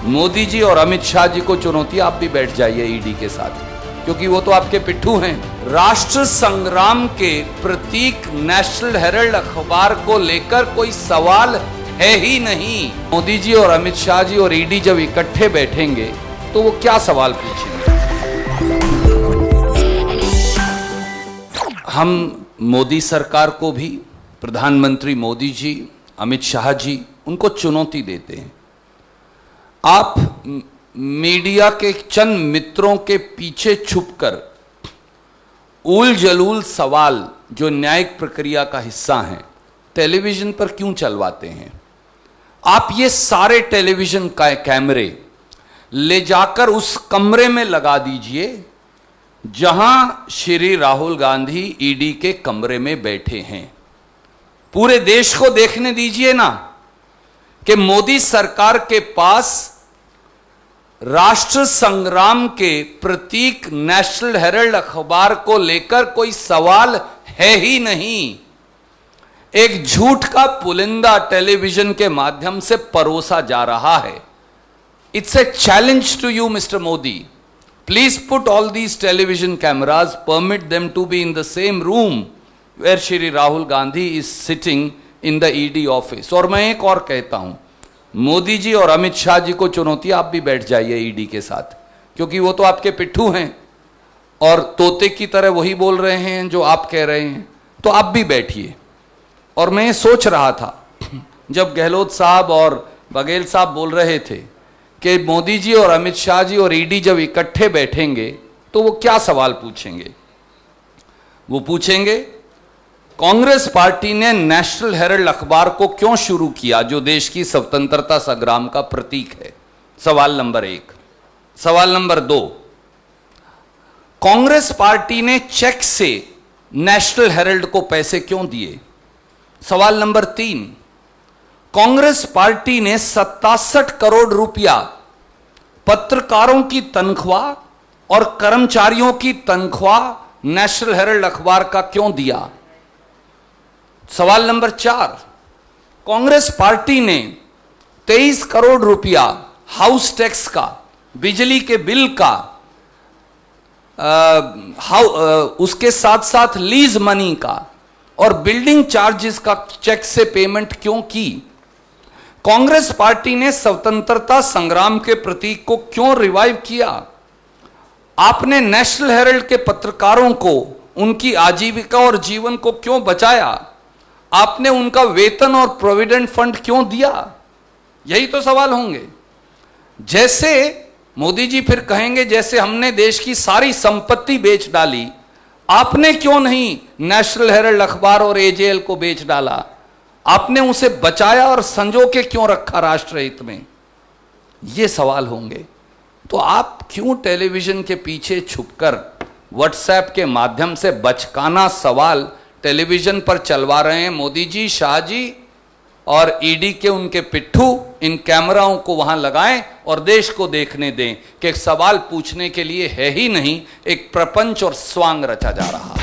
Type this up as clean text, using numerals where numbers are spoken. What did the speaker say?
मोदी जी और अमित शाह जी को चुनौती, आप भी बैठ जाइए ईडी के साथ, क्योंकि वो तो आपके पिट्ठू हैं। राष्ट्र संग्राम के प्रतीक नेशनल हेराल्ड अखबार को लेकर कोई सवाल है ही नहीं। मोदी जी और अमित शाह जी और ईडी जब इकट्ठे बैठेंगे तो वो क्या सवाल पूछेंगे? हम मोदी सरकार को भी, प्रधानमंत्री मोदी जी, अमित शाह जी, उनको चुनौती देते हैं। आप मीडिया के चंद मित्रों के पीछे छुपकर उल जलूल सवाल जो न्यायिक प्रक्रिया का हिस्सा हैं, टेलीविजन पर क्यों चलवाते हैं? आप ये सारे टेलीविजन का कैमरे ले जाकर उस कमरे में लगा दीजिए जहां श्री राहुल गांधी ईडी के कमरे में बैठे हैं। पूरे देश को देखने दीजिए ना कि मोदी सरकार के पास राष्ट्र संग्राम के प्रतीक नेशनल हेराल्ड अखबार को लेकर कोई सवाल है ही नहीं। एक झूठ का पुलिंदा टेलीविजन के माध्यम से परोसा जा रहा है। It's a challenge to you mister Modi, please put all these television cameras, permit them to be in the same room where Shri Rahul Gandhi is sitting in the ED office. और मैं एक और कहता हूं, मोदी जी और अमित शाह जी को चुनौती, आप भी बैठ जाइए ईडी के साथ, क्योंकि वो तो आपके पिट्ठू हैं और तोते की तरह वही बोल रहे हैं जो आप कह रहे हैं, तो आप भी बैठिए। और मैं ये सोच रहा था जब गहलोत साहब और बघेल साहब बोल रहे थे कि मोदी जी और अमित शाह जी और ईडी जब इकट्ठे बैठेंगे तो वो क्या सवाल पूछेंगे? वो पूछेंगे कांग्रेस पार्टी ने नेशनल हेराल्ड अखबार को क्यों शुरू किया, जो देश की स्वतंत्रता संग्राम का प्रतीक है। सवाल नंबर 1। सवाल नंबर 2, कांग्रेस पार्टी ने चेक से नेशनल हेराल्ड को पैसे क्यों दिए? सवाल नंबर 3, कांग्रेस पार्टी ने 67 करोड़ रुपया पत्रकारों की तनख्वाह और कर्मचारियों की तनख्वाह नेशनल हेराल्ड अखबार का क्यों दिया? सवाल नंबर 4, कांग्रेस पार्टी ने 23 करोड़ रुपया हाउस टैक्स का, बिजली के बिल का, उसके साथ साथ लीज मनी का और बिल्डिंग चार्जेस का चेक से पेमेंट क्यों की? कांग्रेस पार्टी ने स्वतंत्रता संग्राम के प्रतीक को क्यों रिवाइव किया? आपने नेशनल हेराल्ड के पत्रकारों को उनकी आजीविका और जीवन को क्यों बचाया? आपने उनका वेतन और प्रोविडेंट फंड क्यों दिया? यही तो सवाल होंगे। जैसे मोदी जी फिर कहेंगे जैसे हमने देश की सारी संपत्ति बेच डाली, आपने क्यों नहीं नेशनल हेराल्ड अखबार और एजेएल को बेच डाला? आपने उसे बचाया और संजो के क्यों रखा राष्ट्र हित में? ये सवाल होंगे। तो आप क्यों टेलीविजन के पीछे छुपकर व्हाट्सएप के माध्यम से बचकाना सवाल टेलीविजन पर चलवा रहे हैं? मोदी जी, शाह जी और ईडी के उनके पिट्ठू इन कैमराओं को वहां लगाएं और देश को देखने दें कि एक सवाल पूछने के लिए है ही नहीं, एक प्रपंच और स्वांग रचा जा रहा है।